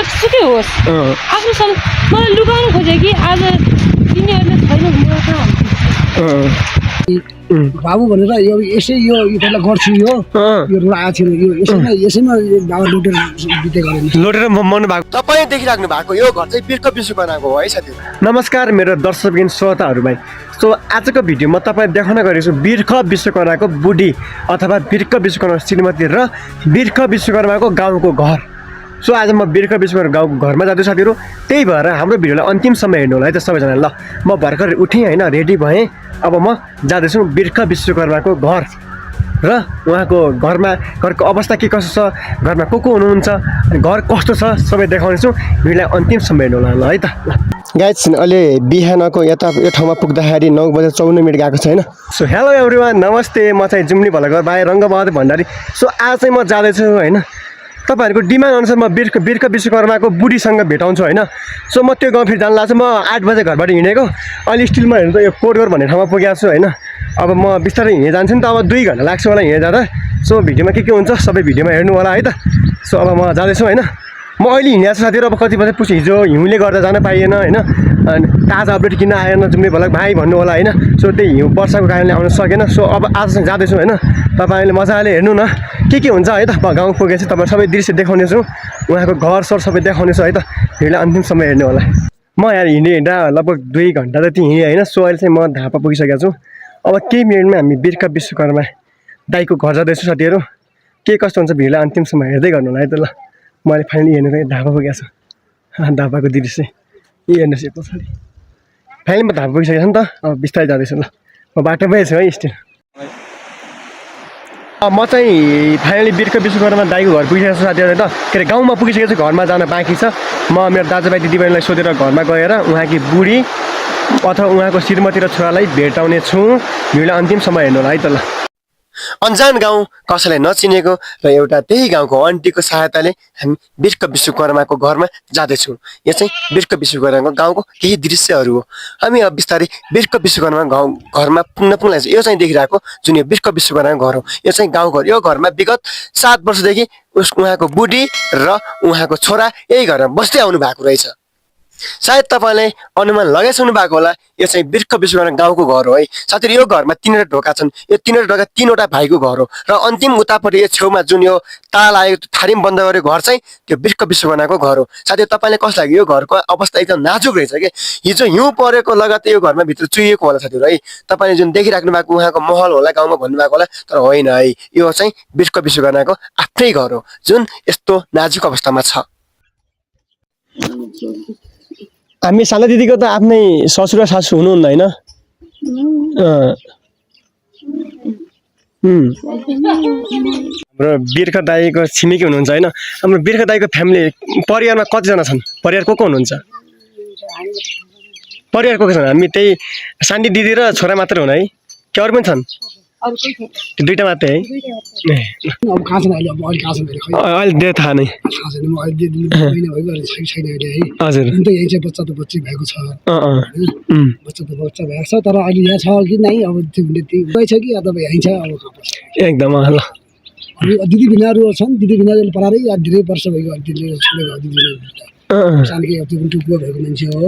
जतिसुकै होस् आफ्नो मलाई लुकाउनु खोजे कि आज तिनीहरूले छैन मेरो कहाँ बाबु भनेर यो यसै यो पहिला गर्छु यो आएको छैन यो यसैमा बाबा लुटेर बिते गरेन लोटेर मर्नु भएको तपाईँ देखिराख्नु भएको यो घर चाहिँ बिर्ख विश्वकर्माको हो है साथी। नमस्कार मेरो दर्शकबिन श्रोताहरूलाई। सो आजको भिडियोमा तपाईँ देखाउन गएको छु बिर्ख विश्वकर्माको बुढी अथवा बिर्ख विश्वकर्मा श्रीमती र बिर्ख विश्वकर्माको गाउँको घर। सो आज म बिर्ख विश्वकर्मा गाउँको घरमा जाँदैछु साथीहरू, त्यही भएर हाम्रो भिडियोलाई अन्तिमसम्म हेर्नु होला है त सबैजना। ल म भर्खर उठेँ होइन, रेडी भएँ, अब म जाँदैछु बिर्ख विश्वकर्माको घर र उहाँको घरको अवस्था के कसो छ, घरमा को हुनुहुन्छ, घर कस्तो छ सबै देखाउनेछु। भिडियोलाई अन्तिमसम्म हेर्नु होला ल है त। गाइस अहिले बिहानको यता यो ठाउँमा पुग्दाखेरि 9:54 गएको छ होइन। सो हेलो एभ्रिवान, नमस्ते, म चाहिँ जुम्ली भलागर भाइ रङ्गबहादुर भण्डारी। सो आज चाहिँ म जाँदैछु होइन, तपाईँहरूको डिमान्ड अनुसार म बिर्ख विश्वकर्माको बुढीसँग भेटाउँछु होइन। सो म त्यो गाउँ फेरि जानु लाग्छु। म 8 बजे घरबाट हिँडेको, अहिले स्टिलमा हेर्नु त यो कोटघर भन्ने ठाउँमा पुगेको छु होइन। अब म बिस्तारै हिँडे जान्छु नि त, अब 2 घन्टा लाग्छ होला हिँडे जाँदा। सो भिडियोमा के हुन्छ सबै भिडियोमा हेर्नु होला है त। सो अब म जाँदैछु होइन। म अहिले हिँडेको छु साथीहरू, अब कति बजे पुग्छु, हिजो हिउँले गर्दा जान पाइएन होइन, अनि ताजा अपडेट किन आएन जुम्ले भला भाइ भन्नु होला होइन। सो त्यही हिउँ वर्षाको कारणले आउन सकेन। सो अब आज चाहिँ जाँदैछु होइन, तपाईँले मजाले हेर्नु न के हुन्छ है त। गाउँ पुगेपछि तपाईँ सबै दृश्य देखाउने छु, उहाँको घर सर सबै देखाउने छु है त। भिडियोलाई अन्तिमसम्म हेर्नु होला। म यहाँ हिँड्दा लगभग 2 घन्टा जति हिँडेँ होइन। सो अहिले चाहिँ म धापा पुगिसकेको छु। अब केही मिनटमा हामी बिर्ख विश्वकर्मा दाइको घर जाँदैछु साथीहरू। के कस्तो हुन्छ भिडियोलाई अन्तिमसम्म हेर्दै गर्नु होला है त। ल मैले फाइनली हेर्नु धापा पुगेको छु, धापाको दृश्य हेर्नुहोस् यो पछाडि। फाइनली म धापा पुगिसकेको छु नि त, अब बिस्तारै जाँदैछु। ल म बाटोमै छु है स्टिल। म चाहिँ फाइनली बिर्ख विश्वकर्मा दाइको घर पुगिसकेको छु साथीहरू त। के अरे गाउँमा पुगिसकेको छु, घरमा जान बाँकी छ। म मेरो दाजुभाइ दिदीबहिनीलाई सोधेर घरमा गएर उहाँकी बुढी अथवा उहाँको श्रीमती र छोरालाई भेटाउने छु। भिडियोलाई अन्तिमसम्म हेर्नु होला है त। ल अन्जान गाउँ, कसैलाई नचिनेको र एउटा त्यही गाउँको आन्टीको सहायताले हामी बिर्ख विश्वकर्माको घरमा जाँदैछौँ। यो चाहिँ बिर्ख विश्वकर्माको गाउँको केही दृश्यहरू हो। हामी अब बिस्तारै बिर्ख विश्वकर्मा घरमा पुग्न लाग्छ। यो चाहिँ देखिरहेको जुन यो बिर्ख विश्वकर्माको घर हो, यो चाहिँ गाउँघर। यो घरमा विगत 7 वर्षदेखि उहाँको बुढी र उहाँको छोरा यही घरमा बस्दै आउनु भएको रहेछ। सायद तपाईँले अनुमान लगाइसक्नु भएको होला, यो चाहिँ बिर्ख विश्वकर्मा गाउँको घर हो है साथीहरू। यो घरमा 3वटा ढोका छन्। यो 3वटा ढोका 3वटा भाइको घर हो र अन्तिम उतापट्टि यो छेउमा जुन यो ताल आएको थारिम बन्द गरेको घर चाहिँ त्यो बिर्ख विश्वकर्माको घर हो। साथीहरू तपाईँले कस्तो लाग्यो, यो घरको अवस्था एकदम नाजुक रहेछ कि हिजो हिउँ परेको लगत्तै यो घरमा भित्र चुहिएको होला साथीहरू है। तपाईँले जुन देखिराख्नु भएको उहाँको महल होला गाउँमा भन्नुभएको होला, तर होइन है, यो चाहिँ बिर्ख विश्वकर्माको आफ्नै घर हो जुन यस्तो नाजुक अवस्थामा छ। हामी साना दिदीको त आफ्नै ससुर र सासू हुनुहुन्न होइन। हाम्रो बिर्ख दाइको छिमेकी हुनुहुन्छ होइन। हाम्रो बिर्ख दाइको फ्यामिली परिवारमा कतिजना छन्, परिवार को हुनुहुन्छ, परिवार को छन्? हामी त्यही सानी दिदी र छोरा मात्रै हुन् है कि अरू पनि छन्? त्यो 2टा मात्रै है। अब कहाँ छैन अहिले, अब अहिले कहाँ छैन खै अहिले दे थाहा नै थाहा छैन। म अहिले 2 महिना भयो अहिले छैन अहिले है। हजुर अन्त यही चाहिँ बच्चा त बच्ची भएको छ, बच्चा त बच्चा भएको छ, तर अहिले यहाँ छ कि नै अब त्यो हुने त्यही छ कि अथवा यहीँ छ अब कहाँ पर्छ एकदम। ल दिदी भिनाहरू छन्, दिदी भिनाले परारै या धेरै वर्ष भयो दिदीले छोडेको दिदी सानकै अब त्यो टुक्को भएको मान्छे हो।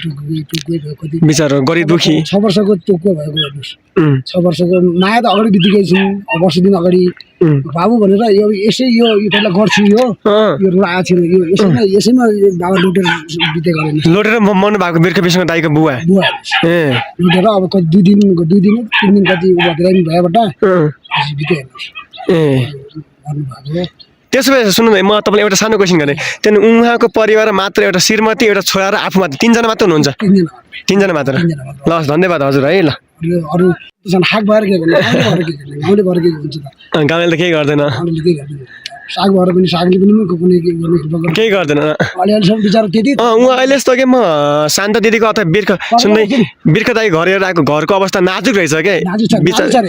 टुक्को बिचारो गरिब दुखी 6 वर्षको टुक्को भएको हेर्नुहोस्। 6 वर्षको माया त अगाडि बितिकै छु, वर्ष दिन अगाडि बाबु भनेर यो यसै यो पहिला गर्छु यो आएको छैन यो यसैमा बाबा लुटेर बिते गरेन। लोटेर मर्नु भएको बिर्ख विश्वकर्मा दाइको बुवा लुटेर अब कति 2 दिन 3 दिन कति भएबाट बिते हेर्नुहोस् मर्नु भएको। त्यसो भए सुन्नु न, म तपाईँलाई एउटा सानो क्वेसन गरेँ। त्यहाँदेखि उहाँको परिवार मात्र एउटा श्रीमती, एउटा छोरा र आफू मात्र, 3 जना मात्र हुनुहुन्छ? 3 जना मात्र। ल धन्यवाद हजुर है। ल अरू हाक भएर के गर्ने, गाउँले भएर के हुन्छ त, गाउँले त केही गर्दैन, साग भएर पनि सागले पनि केही गर्दैन। अलिअलिसम्म बिचारा त्यति उहाँ अहिले यस्तो के म शान्त दिदीको अथवा सुन्दै बिर्ख दाइ घर हेरेर आएको घरको अवस्था नाजुक रहेछ क्या,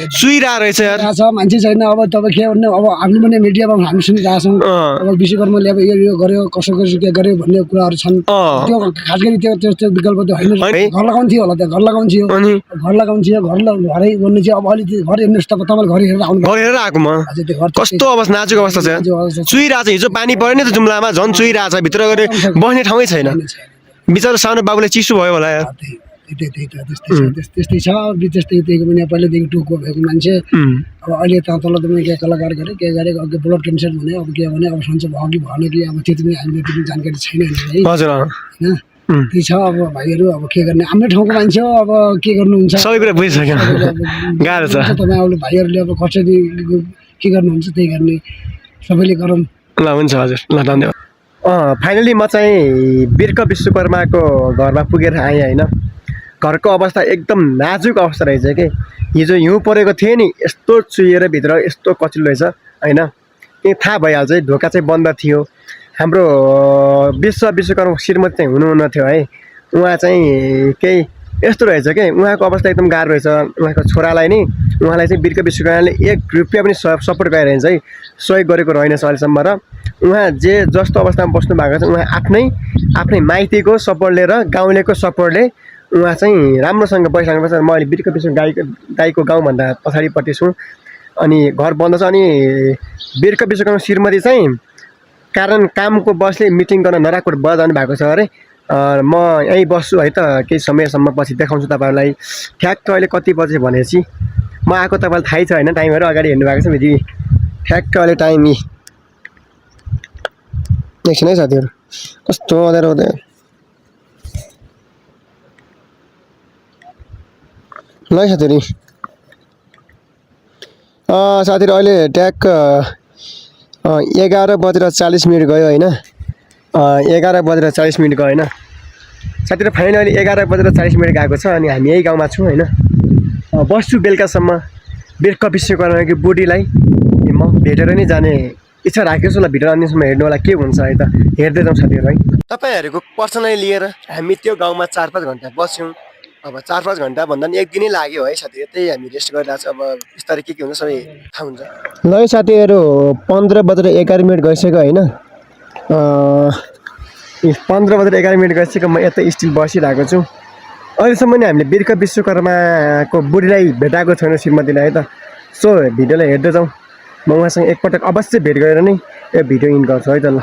सुइरहेको रहेछ यार। मान्छे छैन। अब तपाईँ के भन्ने, अब हामी पनि मिडियामा हामी सुनिरहेछौँ अब विश्वकर्माले अब यो गर्यो कसो कसो के गर्यो भन्ने कुराहरू छन्। त्यो खास गरी त्यो त्यस्तो विकल्प त होइन। घर लगाउनु थियो होला, त्यहाँ घर लगाउनु थियो, घर लगाउनु थियो, घरै भन्नु थियो। अब अलिकति घर हेर्नुहोस्, तपाईँले घर हेरेर आउनु, घर हेरेर आएको म, कस्तो अवस्था नाजुक अवस्था छ। जो अवस्था छ चुइरहेछ हिजो पानी पऱ्यो नि त जुम्लामा झन् चुइरहेछ भित्र गएर बस्ने ठाउँै छैन बिचरा सानो बाबुले चिसो भयो होला यार त्यस्तै छ अब त्यस्तै त्यही पनि पहिल्यैदेखि टुक्को भएको मान्छे अब अहिले त तल तपाईँ के कलाकार गरे के गरे अघि ब्लड क्यान्सर भने अब के भने अब सन्चो भयो कि भएन कि अब त्यो पनि हामीले त्यति जानकारी छैन है हजुर होइन त्यही छ अब भाइहरू अब के गर्ने हाम्रो ठाउँको मान्छे हो अब के गर्नुहुन्छ सबै कुरा बुझिसक्यो गाह्रो छ तपाईँ अब भाइहरूले अब कसरी के गर्नुहुन्छ त्यही गर्ने सबैले गरौँ ल हुन्छ हजुर ल धन्यवाद फाइनली म चाहिँ बिर्ख विश्वकर्माको घरमा पुगेर आएँ होइन घरको अवस्था एकदम नाजुक अवस्था रहेछ कि हिजो हिउँ परेको थियो नि यस्तो चुहिएर भित्र यस्तो कचिलो रहेछ होइन त्यही थाहा भइहाल्छ है ढोका चाहिँ बन्द थियो हाम्रो विश्वकर्मा श्रीमती चाहिँ हुनुहुन्न थियो है उहाँ चाहिँ केही यस्तो रहेछ कि उहाँको अवस्था एकदम गाह्रो रहेछ उहाँको छोरालाई नि उहाँलाई चाहिँ बिर्ख विश्वकर्माले 1 रुपियाँ पनि सपोर्ट गरिरहन्छ है सहयोग गरेको रहेनछ अहिलेसम्म र उहाँ जे जस्तो अवस्थामा बस्नु भएको छ उहाँ आफ्नै माइतीको सपोर्ट लिएर गाउँलेको सपोर्टले उहाँ चाहिँ राम्रोसँग बसिसक्नुपर्छ म अहिले बिर्ख विश्व गाईको गाउँभन्दा पछाडिपट्टि छु अनि घर बन्द छ अनि बिर्ख विश्वकर्मा श्रीमती चाहिँ कारण कामको बसले मिटिङ गर्न नराकोट बजार जानु भएको छ अरे म यहीँ बस्छु है त केही समयसम्म पछि देखाउँछु तपाईँहरूलाई ठ्याक्क अहिले कति बजे भनेपछि म आएको तपाईँलाई थाहै छ होइन टाइमहरू अगाडि हेर्नु भएको छ फेरि ठ्याक्क अहिले टाइम एकछिन है साथीहरू कस्तो अँध्यारो हुँदै ल साथीहरू साथीहरू अहिले ट्याक्क 11:40 गयो होइन 11:40 गयो होइन साथीहरू फाइनली 11:40 गएको छ अनि हामी यही गाउँमा छौँ होइन बस्छु बेलुकासम्म बिर्ख विश्वकर्माको बुढीलाई म भेटेर नै जाने इच्छा राखेको छु ल भिडियो अन्तिमसम्म हेर्नु होला के हुन्छ है त हेर्दै जाउँ साथीहरू है तपाईँहरूको पर्सनली लिएर हामी त्यो गाउँमा 4-5 घन्टा बस्यौँ अब 4-5 घन्टा भन्दा पनि 1 दिनै लाग्यो है साथीहरू त्यही हामी रेस्ट गरिरहेको छ अब बिस्तारै के हुन्छ सबै थाहा हुन्छ ल साथीहरू 15:11 गइसक्यो होइन 15:11 गइसक्यो म यता स्टिल बसिरहेको छु अहिलेसम्म नि हामीले बिर्ख विश्वकर्माको बुढीलाई भेटाएको छैन श्रीमतीलाई है त सो भिडियोलाई हेर्दै जाउँ म उहाँसँग एकपटक अवश्य भेट गरेर नै यो भिडियो इन गर्छु है त ल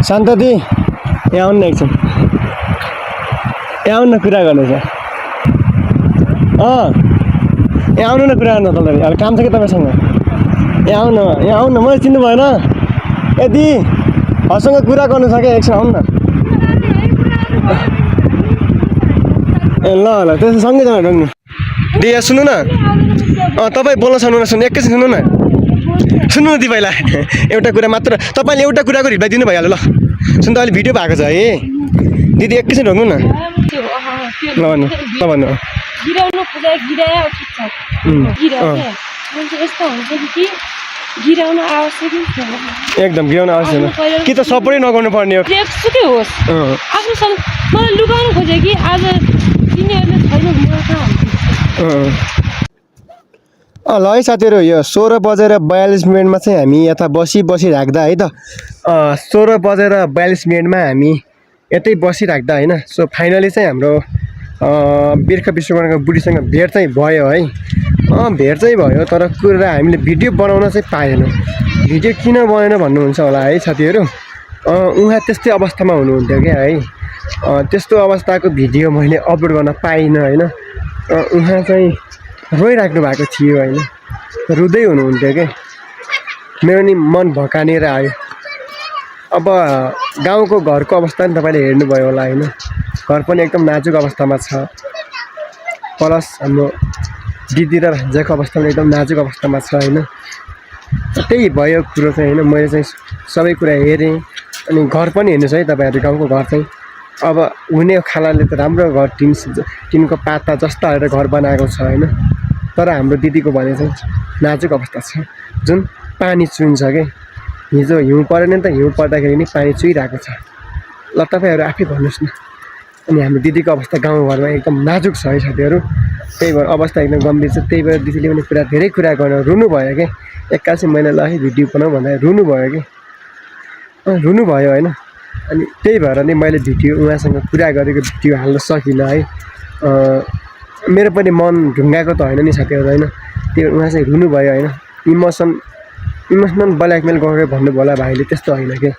शान्त दि यहाँ आउनु न एकछिन यहाँ आउनु न कुरा गर्नु छ यहाँ आउनु न कुरा गर्नु तपाईँ अब काम छ कि तपाईँसँग यहाँ आउनु न मैले चिन्नु भएन यदि हसँग कुरा गर्नु छ क्या एकछिन आउनु न ए ल त्यसो सँगै जानु ढङ्नु दि यहाँ सुन्नु न तपाईँ बोल्न सक्नु न सुन्नु एकैछिन सुन्नु न सुन्नु न दि पहिला एउटा कुरा मात्र तपाईँले एउटा कुराको रिप्लाई दिनु भइहाल्यो ल सुन्नु त अहिले भिडियो भएको छ है दिदी एकैछिन ढङ्नु न ल भन्नु ल भन्नु गिराउनु खोजे गिरायो ठिक छ गिरायो मान्छे यस्तो हुन्छ कि गिराउनु आवश्यक छैन एकदम गिराउनु आवश्यक छैन कि त सपोर्टै नगर्नु पर्ने हो जेसुकै होस् आफूसँग मलाई लुकाउनु खोजे कि आज तिनीहरूले छैन म कहाँ ल है साथीहरू यो 16:42 चाहिँ हामी यता बसिराख्दा है त 16:42 हामी यतै बसिराख्दा होइन सो फाइनली चाहिँ हाम्रो बिर्ख विश्वकर्माको बुढीसँग भेट चाहिँ भयो है भेट चाहिँ भयो तर कुरा हामीले भिडियो बनाउन चाहिँ पाएन भिडियो किन बनाएन भन्नुहुन्छ होला है साथीहरू उहाँ त्यस्तै अवस्थामा हुनुहुन्थ्यो क्या है त्यस्तो अवस्थाको भिडियो मैले अपलोड गर्न पाइनँ होइन उहाँ चाहिँ रोइराख्नु भएको थियो होइन रुँदै हुनुहुन्थ्यो क्या मेरो नि मन भकानेर आयो अब गाउँको घरको अवस्था नि तपाईँले हेर्नुभयो होला होइन घर पनि एकदम नाजुक अवस्थामा छ प्लस हाम्रो दिदी र भान्जाको अवस्था पनि एकदम नाजुक अवस्थामा छ होइन त्यही भयो कुरो चाहिँ होइन मैले चाहिँ सबै कुरा हेरेँ अनि घर पनि हेर्नुहोस् है तपाईँहरू गाउँको घर चाहिँ अब हुने खानाले त राम्रो घर टिनको पाता जस्ता हालेर घर बनाएको छ होइन तर हाम्रो दिदीको भने चाहिँ नाजुक अवस्था छ जुन पानी चुइन्छ क्या हिजो हिउँ परेन नि त हिउँ पर्दाखेरि नि पानी चुइरहेको छ ल तपाईँहरू आफै भन्नुहोस् न अनि हाम्रो दिदीको अवस्था गाउँघरमा एकदम नाजुक छ है साथीहरू त्यही भएर अवस्था एकदम गम्भीर छ त्यही भएर दिदीले पनि धेरै कुरा गर्न रुनुभयो क्या एक्कासी मैले ल है भिडियो बनाऊ भन्दा रुनुभयो कि रुनुभयो होइन अनि त्यही भएर नै मैले भिडियो उहाँसँग कुरा गरेको भिडियो हाल्न सकिनँ है मेरो पनि मन ढुङ्गाएको त होइन नि साथीहरू होइन त्यो उहाँ चाहिँ रुनुभयो होइन इमोसनल ब्ल्याकमेल गरेर भन्नुभयो होला भाइले त्यस्तो होइन क्या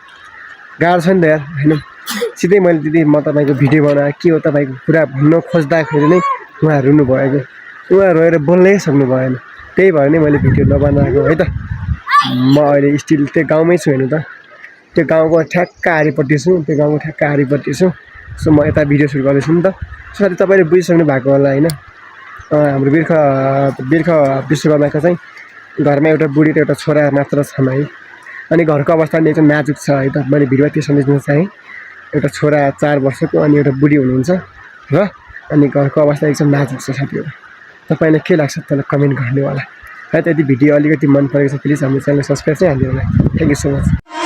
गाह्रो छ नि त यार होइन सिधै मैले दिदी म तपाईँको भिडियो बनाएँ के हो तपाईँको कुरा भन्न खोज्दाखेरि नै उहाँ रुनुभयो क्या उहाँ रोएर बोल्नै सक्नु भएन त्यही भएर नै मैले भिडियो नबनाएको है त म अहिले स्टिल त्यो गाउँमै छु हेर्नु त त्यो गाउँको ठ्याक्क आरिपट्टि छु त्यो गाउँको ठ्याक्क आरिपट्टि छु सो म यता भिडियो सुट गर्दैछु नि त साथै तपाईँले बुझिसक्नु भएको होला होइन हाम्रो बिर्ख विश्वकर्माको चाहिँ घरमा एउटा बुढी र एउटा छोरा मात्र छन् है अनि घरको अवस्था पनि एकदम नाजुक छ है त मैले भिडियोमा त्यो सम्झिनु चाहेँ एउटा छोरा 4 वर्षको अनि एउटा बुढी हुनुहुन्छ र अनि घरको अवस्था एकदम नाजुक छ साथीहरू तपाईँलाई के लाग्छ त्यसलाई कमेन्ट गर्नु होला है त यदि भिडियो अलिकति मन परेको छ प्लिज हाम्रो च्यानल सब्सक्राइब चाहिँ हालिदिनु होला थ्याङ्क यू सो मच